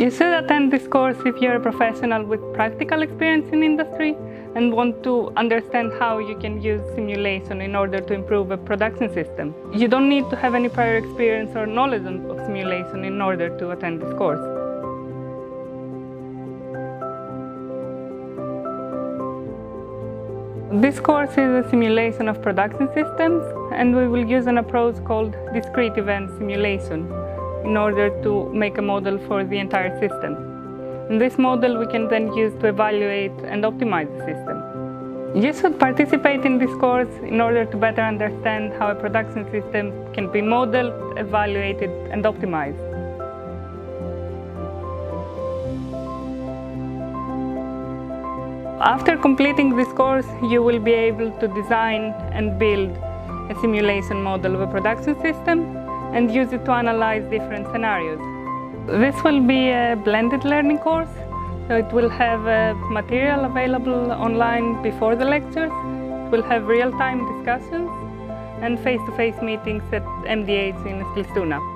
You should attend this course if you're a professional with practical experience in industry and want to understand how you can use simulation in order to improve a production system. You don't need to have any prior experience or knowledge of simulation in order to attend this course. This course is a simulation of production systems, and we will use an approach called discrete event simulation in order to make a model for the entire system. In this model we can then use to evaluate and optimize the system. You should participate in this course in order to better understand how a production system can be modeled, evaluated and optimized. After completing this course, you will be able to design and build a simulation model of a production system and use it to analyze different scenarios. This will be a blended learning course, so it will have material available online before the lectures, it will have real-time discussions and face-to-face meetings at MDH in Eskilstuna.